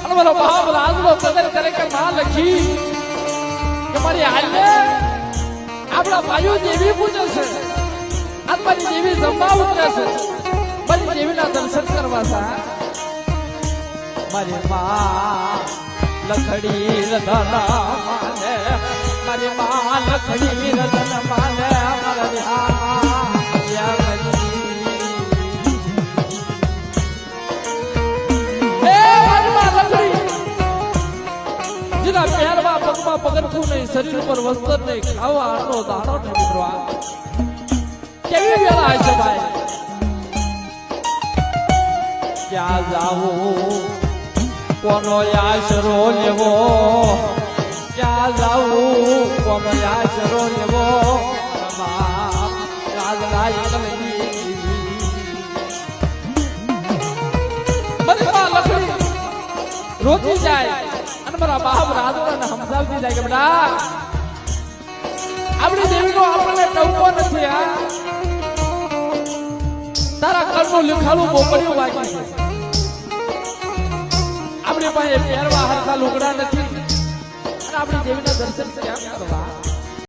અને મારો બાપ રાજનો કદર કરે કે માં લખી કે મારી હાલને આપણા ભાઈઓ દેવી પૂજે છે આત્માની દેવી જમવા ઉતરે છે મારી દેવીના દર્શન કરવા છે મારી માં લખડી રતન માને મારી માં લખડી રતન માને પહેરવા પગમાં પગરખું નહીં શરીર પર વસ્ત્ર નહીં ખાવા આટલો દાણો નહીં મિત્રો કેવી વેળા છે ભાઈ ક્યાં જાવું કોનો આશરો લેવો ક્યાં જાવું કોનો આશરો લેવો રોકી જાય અને મારા બાપ રાજોને સમજાવતી જાય કે બેટા આપણી દેવીનો આપણને ટવકો નથી આ તારા ઘરનું લીખાલું મોકળ્યું બાકી છે આપણી પાસે પહેરવા હરખા લુગડા નથી અને આપણી દેવીના દર્શન કેમ કરવા